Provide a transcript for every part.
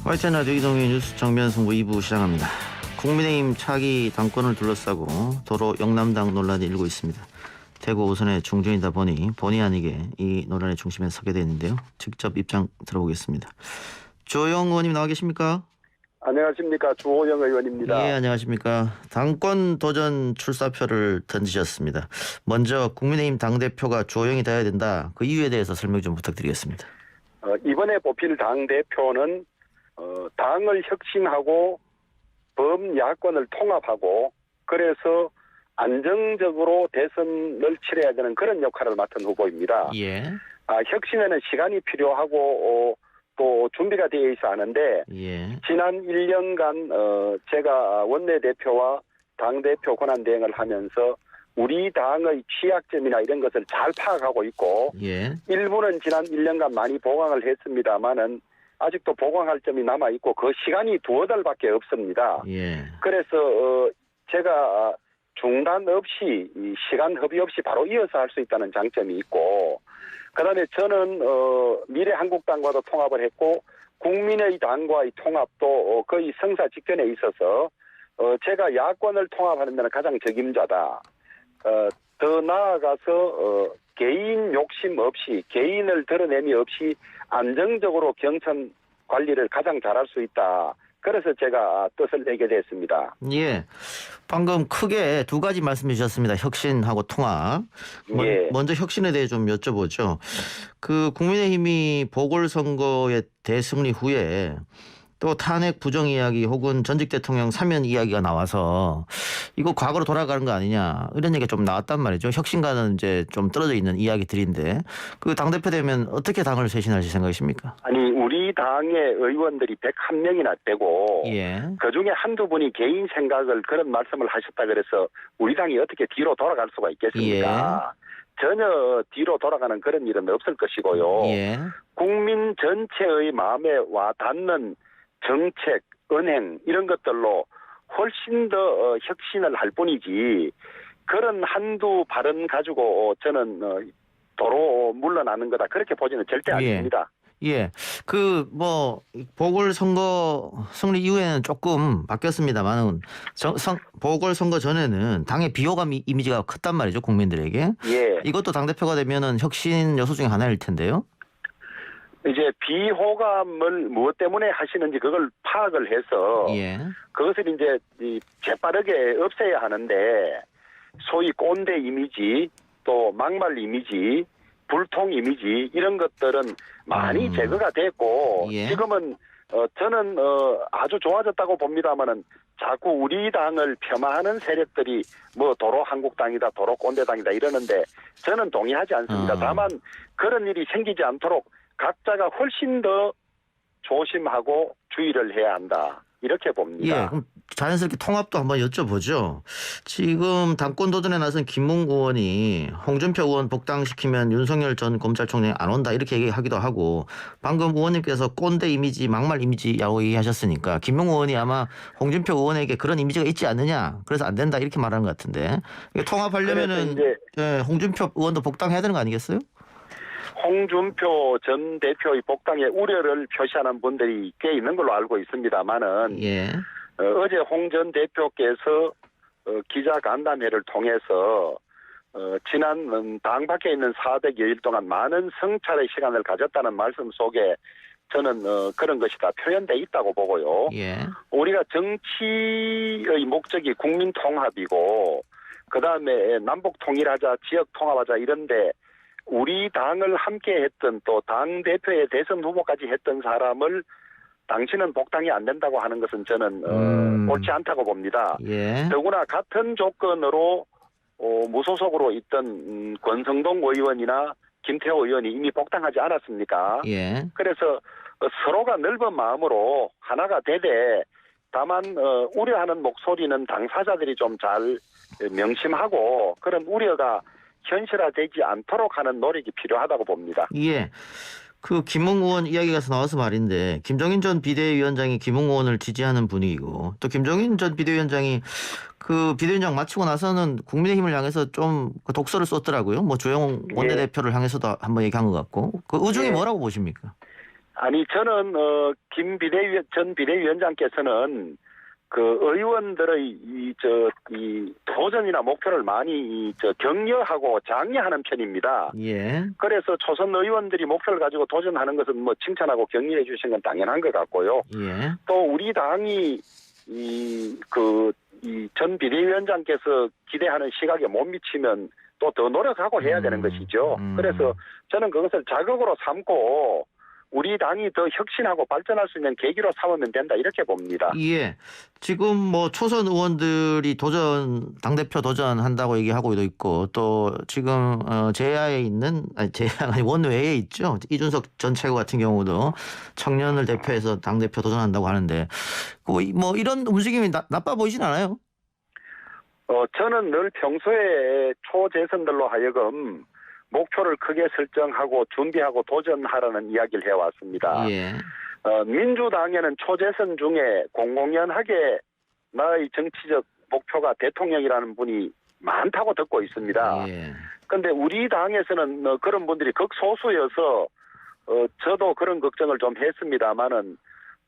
YTN 라디오 이동희 뉴스 정면 승부 2부 시작합니다. 국민의힘 차기 당권을 둘러싸고 도로 영남당 논란이 일고 있습니다. 대구 오선의 중진이다 보니 본의 아니게 이 논란의 중심에 서게 되는데요. 직접 입장 들어보겠습니다. 주호영 의원님 나와 계십니까? 안녕하십니까. 주호영 의원입니다. 예, 안녕하십니까. 당권 도전 출사표를 던지셨습니다. 먼저 국민의힘 당대표가 주호영이 돼야 된다. 그 이유에 대해서 설명 좀 부탁드리겠습니다. 이번에 뽑힐 당대표는 당을 혁신하고 범야권을 통합하고 그래서 안정적으로 대선을 치러야 되는 그런 역할을 맡은 후보입니다. 예. 혁신에는 시간이 필요하고 또 준비가 되어 있어 하는데 예. 지난 1년간 제가 원내대표와 당대표 권한대행을 하면서 우리 당의 취약점이나 이런 것을 잘 파악하고 있고 예. 일부는 지난 1년간 많이 보강을 했습니다만은 아직도 보강할 점이 남아있고 그 시간이 두어 달밖에 없습니다. 예. 그래서 제가 중단 없이 시간 허비 없이 바로 이어서 할 수 있다는 장점이 있고 그다음에 저는 미래한국당과도 통합을 했고 국민의 당과의 통합도 거의 성사 직전에 있어서 제가 야권을 통합하는 데는 가장 적임자다. 더 나아가서 개인 욕심 없이 개인을 드러냄이 없이 안정적으로 경선 관리를 가장 잘할 수 있다. 그래서 제가 뜻을 내게 됐습니다. 예. 방금 크게 두 가지 말씀해 주셨습니다. 혁신하고 통합. 예. 먼저 혁신에 대해 좀 여쭤보죠. 그 국민의힘이 보궐선거의 대승리 후에 또 탄핵 부정 이야기 혹은 전직 대통령 사면 이야기가 나와서 이거 과거로 돌아가는 거 아니냐 이런 얘기가 좀 나왔단 말이죠. 혁신과는 이제 좀 떨어져 있는 이야기들인데 그 당대표 되면 어떻게 당을 쇄신하실 생각이십니까? 아니 우리 당의 의원들이 101명이나 되고 예. 그중에 한두 분이 개인 생각을 그런 말씀을 하셨다 그래서 우리 당이 어떻게 뒤로 돌아갈 수가 있겠습니까? 전혀 뒤로 돌아가는 그런 일은 없을 것이고요. 예. 국민 전체의 마음에 와 닿는 정책, 은행 이런 것들로 훨씬 더 혁신을 할 뿐이지 그런 한두 발언 가지고 저는 도로 물러나는 거다 그렇게 보지는 절대 않습니다. 예. 그 뭐 보궐선거 승리 이후에는 조금 바뀌었습니다만 보궐선거 전에는 당의 비호감 이미지가 컸단 말이죠. 국민들에게. 예. 이것도 당대표가 되면은 혁신 요소 중에 하나일 텐데요. 이제 비호감을 무엇 때문에 하시는지 그걸 파악을 해서 예. 그것을 이제 재빠르게 없애야 하는데 소위 꼰대 이미지 또 막말 이미지 불통 이미지 이런 것들은 많이 제거가 됐고 예. 지금은 저는 아주 좋아졌다고 봅니다만은 자꾸 우리 당을 폄하하는 세력들이 뭐 도로 한국당이다 도로 꼰대당이다 이러는데 저는 동의하지 않습니다. 다만 그런 일이 생기지 않도록 각자가 훨씬 더 조심하고 주의를 해야 한다. 이렇게 봅니다. 예, 그럼 자연스럽게 통합도 한번 여쭤보죠. 지금 당권 도전에 나선 김웅 의원이 홍준표 의원 복당시키면 윤석열 전 검찰총장이 안 온다 이렇게 얘기하기도 하고 방금 의원님께서 꼰대 이미지, 막말 이미지라고 얘기하셨으니까 김웅 의원이 아마 홍준표 의원에게 그런 이미지가 있지 않느냐 그래서 안 된다 이렇게 말하는 것 같은데 통합하려면은 예, 홍준표 의원도 복당해야 되는 거 아니겠어요? 홍준표 전 대표의 복당에 우려를 표시하는 분들이 꽤 있는 걸로 알고 있습니다만은 예. 어제 홍 전 대표께서 기자 간담회를 통해서 지난 당 밖에 있는 400여일 동안 많은 성찰의 시간을 가졌다는 말씀 속에 저는 그런 것이 다 표현돼 있다고 보고요. 예. 우리가 정치의 목적이 국민 통합이고 그다음에 남북 통일하자, 지역 통합하자 이런데 우리 당을 함께 했던 또 당대표의 대선 후보까지 했던 사람을 당신은 복당이 안 된다고 하는 것은 저는 옳지 않다고 봅니다. 예. 더구나 같은 조건으로 무소속으로 있던 권성동 의원이나 김태호 의원이 이미 복당하지 않았습니까? 예. 그래서 서로가 넓은 마음으로 하나가 되되 다만 우려하는 목소리는 당사자들이 좀 잘 명심하고 그런 우려가 현실화되지 않도록 하는 노력이 필요하다고 봅니다. 예. 그 김웅 의원 이야기가 나와서 말인데 김종인 전 비대위원장이 김웅 의원을 지지하는 분위기고 또 김종인 전 비대위원장이 그 비대위원장 마치고 나서는 국민의힘을 향해서 좀 그 독서를 썼더라고요. 뭐 주영 원내대표를 향해서도 한번 얘기한 것 같고 그 의중이 뭐라고 보십니까? 아니 저는 전 비대위원장께서는 그 의원들의 이 도전이나 목표를 많이 격려하고 장려하는 편입니다. 예. 그래서 초선 의원들이 목표를 가지고 도전하는 것은 뭐 칭찬하고 격려해 주시는 건 당연한 것 같고요. 예. 또 우리 당이 이 전 비대위원장께서 기대하는 시각에 못 미치면 또 더 노력하고 해야 되는 것이죠. 그래서 저는 그것을 자극으로 삼고 우리 당이 더 혁신하고 발전할 수 있는 계기로 삼으면 된다 이렇게 봅니다. 예. 지금 뭐 초선 의원들이 당대표 도전한다고 얘기하고 있고 또 지금 제야에 있는 제야가 아니 원외에 있죠. 이준석 전 최고 같은 경우도 청년을 대표해서 당대표 도전한다고 하는데 뭐 이런 움직임이 나빠 보이진 않아요? 저는 늘 평소에 초재선들로 하여금 목표를 크게 설정하고 준비하고 도전하라는 이야기를 해왔습니다. 예. 민주당에는 초재선 중에 공공연하게 나의 정치적 목표가 대통령이라는 분이 많다고 듣고 있습니다. 예. 그런데 우리 당에서는 그런 분들이 극소수여서 저도 그런 걱정을 좀 했습니다만은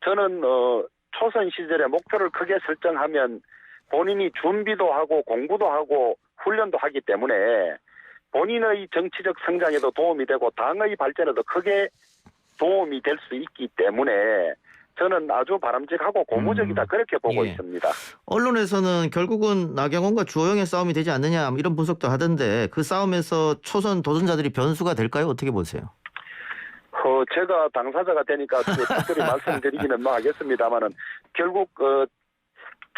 저는 초선 시절에 목표를 크게 설정하면 본인이 준비도 하고 공부도 하고 훈련도 하기 때문에 본인의 정치적 성장에도 도움이 되고 당의 발전에도 크게 도움이 될 수 있기 때문에 저는 아주 바람직하고 고무적이다 그렇게 보고 예. 있습니다. 언론에서는 결국은 나경원과 주호영의 싸움이 되지 않느냐 이런 분석도 하던데 그 싸움에서 초선 도전자들이 변수가 될까요? 어떻게 보세요? 제가 당사자가 되니까 특별히 말씀드리기는 뭐 하겠습니다만은 결국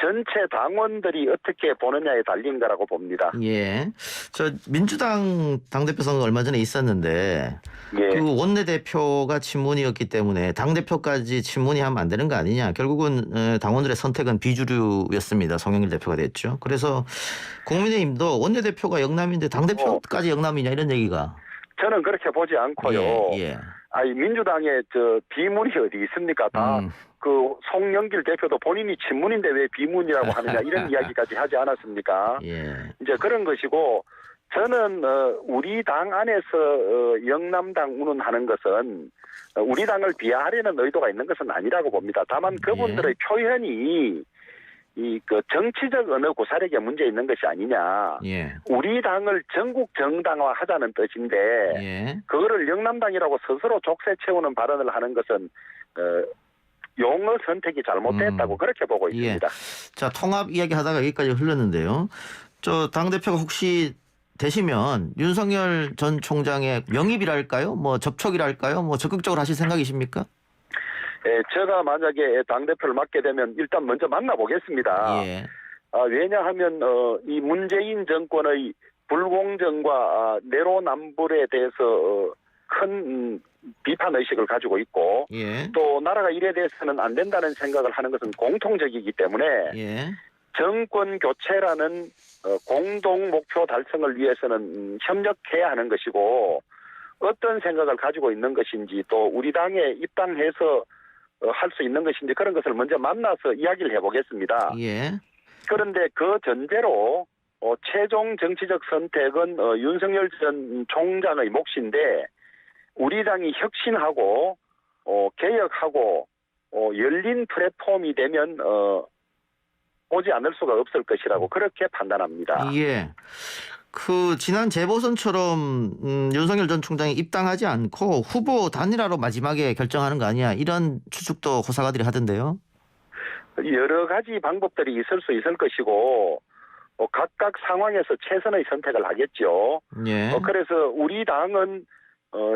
전체 당원들이 어떻게 보느냐에 달린 거라고 봅니다. 예. 저 민주당 당대표 선거 얼마 전에 있었는데 예. 그 원내대표가 친문이었기 때문에 당대표까지 친문이 하면 안 되는 거 아니냐. 결국은 당원들의 선택은 비주류였습니다. 송영길 대표가 됐죠. 그래서 국민의힘도 원내대표가 영남인데 당대표까지 영남이냐 이런 얘기가. 저는 그렇게 보지 않고요. 예. 아니 민주당에 비문이 어디 있습니까? 다 그 송영길 대표도 본인이 친문인데 왜 비문이라고 하느냐 이런 이야기까지 하지 않았습니까? 예. 이제 그런 것이고 저는 우리 당 안에서 영남당 운운하는 것은 우리 당을 비하하려는 의도가 있는 것은 아니라고 봅니다. 다만 그분들의 표현이 그 정치적 언어 구사력에 문제 있는 것이 아니냐. 예. 우리 당을 전국 정당화 하자는 뜻인데 예. 그거를 영남당이라고 스스로 족쇄 채우는 발언을 하는 것은 용어 선택이 잘못됐다고 그렇게 보고 있습니다. 자, 통합 이야기 하다가 여기까지 흘렀는데요. 저 당대표가 혹시 되시면 윤석열 전 총장의 명입이랄까요? 뭐 접촉이랄까요? 뭐 적극적으로 하실 생각이십니까? 예, 제가 만약에 당대표를 맡게 되면 일단 먼저 만나보겠습니다. 예. 왜냐하면 이 문재인 정권의 불공정과 내로남불에 대해서 큰 비판 의식을 가지고 있고 예. 또 나라가 이래 대해서는 안 된다는 생각을 하는 것은 공통적이기 때문에 예. 정권 교체라는 공동 목표 달성을 위해서는 협력해야 하는 것이고 어떤 생각을 가지고 있는 것인지 또 우리 당에 입당해서 할 수 있는 것인지 그런 것을 먼저 만나서 이야기를 해보겠습니다. 예. 그런데 그 전제로 최종 정치적 선택은 윤석열 전 총장의 몫인데 우리 당이 혁신하고 개혁하고 열린 플랫폼이 되면 오지 않을 수가 없을 것이라고 그렇게 판단합니다. 예. 그 지난 재보선처럼 윤석열 전 총장이 입당하지 않고 후보 단일화로 마지막에 결정하는 거 아니야 이런 추측도 호사가들이 하던데요. 여러 가지 방법들이 있을 수 있을 것이고 각각 상황에서 최선의 선택을 하겠죠. 예. 그래서 우리 당은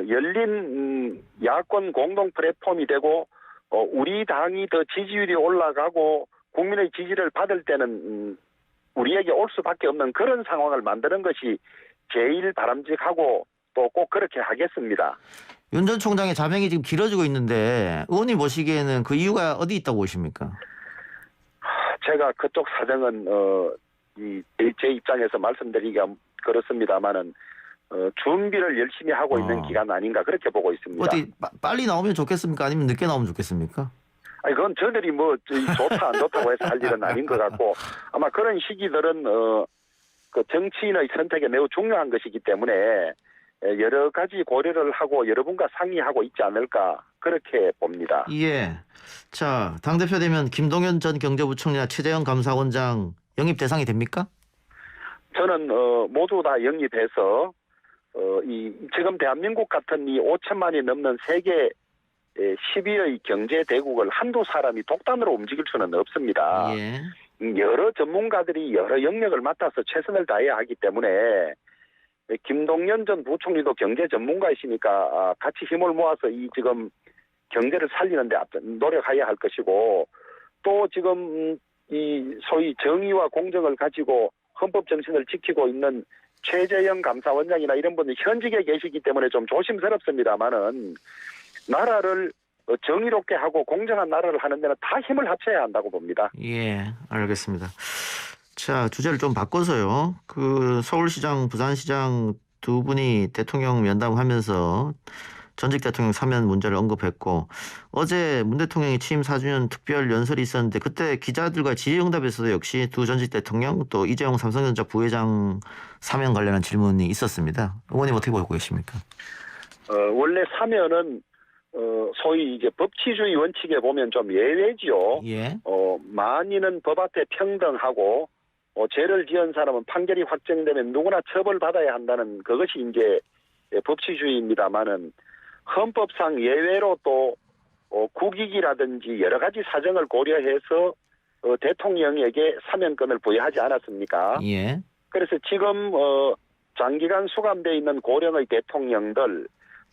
열린 야권 공동 플랫폼이 되고 우리 당이 더 지지율이 올라가고 국민의 지지를 받을 때는 우리에게 올 수밖에 없는 그런 상황을 만드는 것이 제일 바람직하고 또 꼭 그렇게 하겠습니다. 윤 전 총장의 자명이 지금 길어지고 있는데 의원님 보시기에는 그 이유가 어디 있다고 보십니까? 제가 그쪽 사정은 제 입장에서 말씀드리기가 그렇습니다만은 준비를 열심히 하고 있는 기간 아닌가 그렇게 보고 있습니다. 어디 빨리 나오면 좋겠습니까? 아니면 늦게 나오면 좋겠습니까? 아니 그건 저들이 뭐 좋다 안 좋다고 해서 할 일은 아닌 것 같고 아마 그런 시기들은 그 정치인의 선택에 매우 중요한 것이기 때문에 여러 가지 고려를 하고 여러분과 상의하고 있지 않을까 그렇게 봅니다. 예. 자, 당대표 되면 김동연 전 경제부총리나 최재형 감사원장 영입 대상이 됩니까? 저는 모두 다 영입해서 지금 대한민국 같은 이 5천만이 넘는 세계 12의 경제 대국을 한두 사람이 독단으로 움직일 수는 없습니다. 예. 여러 전문가들이 여러 영역을 맡아서 최선을 다해야 하기 때문에 김동연 전 부총리도 경제 전문가이시니까 같이 힘을 모아서 이 지금 경제를 살리는 데 노력해야 할 것이고, 또 지금 이 소위 정의와 공정을 가지고 헌법 정신을 지키고 있는 최재형 감사원장이나 이런 분들이 현직에 계시기 때문에 좀 조심스럽습니다만은 나라를 정의롭게 하고 공정한 나라를 하는 데는 다 힘을 합쳐야 한다고 봅니다. 예, 알겠습니다. 자, 주제를 좀 바꿔서요. 그 서울시장, 부산시장 두 분이 대통령 면담하면서 전직 대통령 사면 문제를 언급했고, 어제 문 대통령이 취임 4주년 특별 연설이 있었는데 그때 기자들과 질의응답에서도 역시 두 전직 대통령 또 이재용 삼성전자 부회장 사면 관련한 질문이 있었습니다. 의원님 어떻게 보고 계십니까? 원래 사면은 소위 이제 법치주의 원칙에 보면 좀 예외지요. 예. 만인은 법 앞에 평등하고 죄를 지은 사람은 판결이 확정되면 누구나 처벌받아야 한다는 그것이 이제 법치주의입니다만은 헌법상 예외로 또 국익이라든지 여러 가지 사정을 고려해서 대통령에게 사면권을 부여하지 않았습니까? 예. 그래서 지금 장기간 수감돼 있는 고령의 대통령들,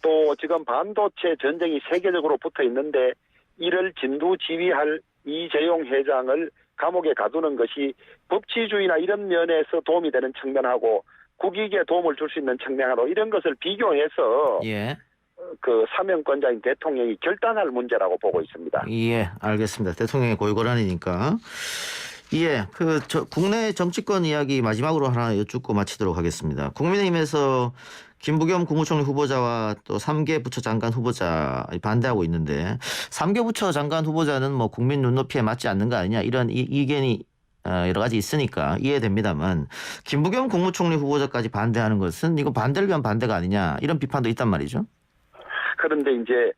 또 지금 반도체 전쟁이 세계적으로 붙어 있는데 이를 진두지휘할 이재용 회장을 감옥에 가두는 것이 법치주의나 이런 면에서 도움이 되는 측면하고 국익에 도움을 줄 수 있는 측면하고 이런 것을 비교해서 예. 그 사면권자인 대통령이 결단할 문제라고 보고 있습니다. 예, 알겠습니다. 대통령의 고유 권한이니까. 예, 국내 정치권 이야기 마지막으로 하나 여쭙고 마치도록 하겠습니다. 국민의힘에서 김부겸 국무총리 후보자와 또 3개 부처 장관 후보자 반대하고 있는데 3개 부처 장관 후보자는 뭐 국민 눈높이에 맞지 않는 거 아니냐 이런 의견이 여러 가지 있으니까 이해됩니다만 김부겸 국무총리 후보자까지 반대하는 것은 이거 반대를 위한 반대가 아니냐 이런 비판도 있단 말이죠. 그런데 이제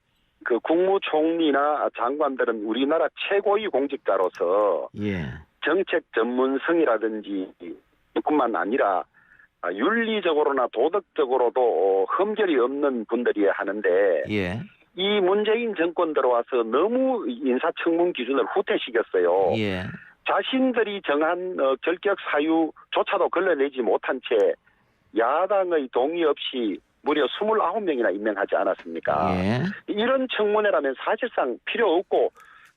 그 국무총리나 장관들은 우리나라 최고위 공직자로서 예. 정책 전문성이라든지 뿐만 아니라 윤리적으로나 도덕적으로도 흠결이 없는 분들이어야 하는데 예. 이 문재인 정권 들어와서 너무 인사청문 기준을 후퇴시켰어요. 예. 자신들이 정한 결격 사유조차도 걸러내지 못한 채 야당의 동의 없이 무려 29명이나 임명하지 않았습니까? 예. 이런 청문회라면 사실상 필요 없고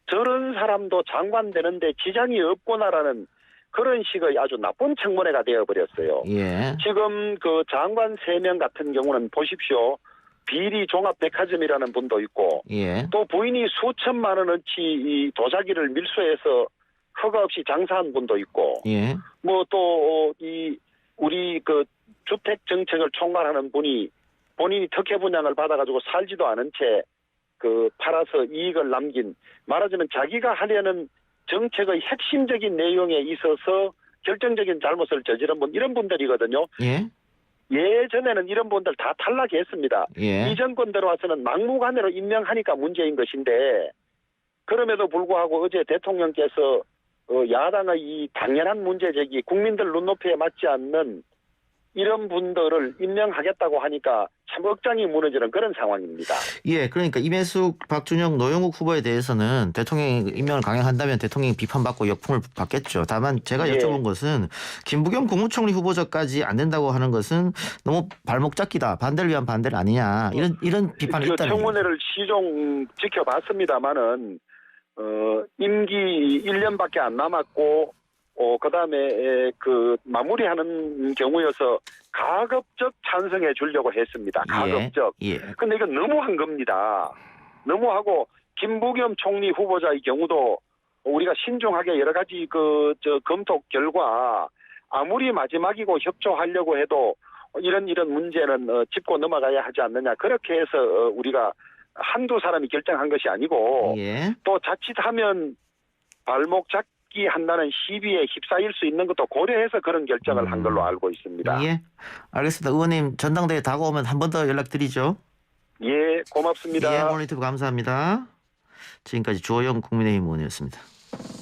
저런 사람도 장관 되는데 지장이 없구나라는 그런 식의 아주 나쁜 청문회가 되어버렸어요. 예. 지금 그 장관 3명 같은 경우는 보십시오. 비리 종합백화점이라는 분도 있고 예. 또 부인이 수천만 원어치 이 도자기를 밀수해서 허가 없이 장사한 분도 있고 예. 뭐 또 우리 그 주택 정책을 총괄하는 분이 본인이 특혜 분양을 받아가지고 살지도 않은 채 그 팔아서 이익을 남긴, 말하자면 자기가 하려는 정책의 핵심적인 내용에 있어서 결정적인 잘못을 저지른 분, 이런 분들이거든요. 예. 예전에는 이런 분들 다 탈락했습니다. 예. 이 정권 들어와서는 막무가내로 임명하니까 문제인 것인데 그럼에도 불구하고 어제 대통령께서 야당의 이 당연한 문제 제기, 국민들 눈높이에 맞지 않는 이런 분들을 임명하겠다고 하니까 참 억장이 무너지는 그런 상황입니다. 예, 그러니까 임혜숙, 박준영, 노영욱 후보에 대해서는 대통령이 임명을 강행한다면 대통령이 비판받고 역풍을 받겠죠. 다만 제가 여쭤본 것은 김부겸 국무총리 후보자까지 안 된다고 하는 것은 너무 발목 잡기다. 반대를 위한 반대를 아니냐. 이런 비판이 있다는 거죠. 청문회를 시종 지켜봤습니다마는 임기 1년밖에 안 남았고 그다음에 그 마무리하는 경우여서 가급적 찬성해 주려고 했습니다. 가급적. 예. 근데 이건 너무한 겁니다. 너무하고 김부겸 총리 후보자의 경우도 우리가 신중하게 여러 가지 검토 결과 아무리 마지막이고 협조하려고 해도 이런 문제는 짚고 넘어가야 하지 않느냐. 그렇게 해서 우리가 한두 사람이 결정한 것이 아니고 예. 또 자칫하면 발목 잡기 한다는 시비에 휩싸일 수 있는 것도 고려해서 그런 결정을 한 걸로 알고 있습니다. 예, 알겠습니다. 의원님 전당대회 다가오면 한 번 더 연락드리죠. 예, 고맙습니다. 예, 오늘 인터뷰 감사합니다. 지금까지 주호영 국민의힘 의원이었습니다.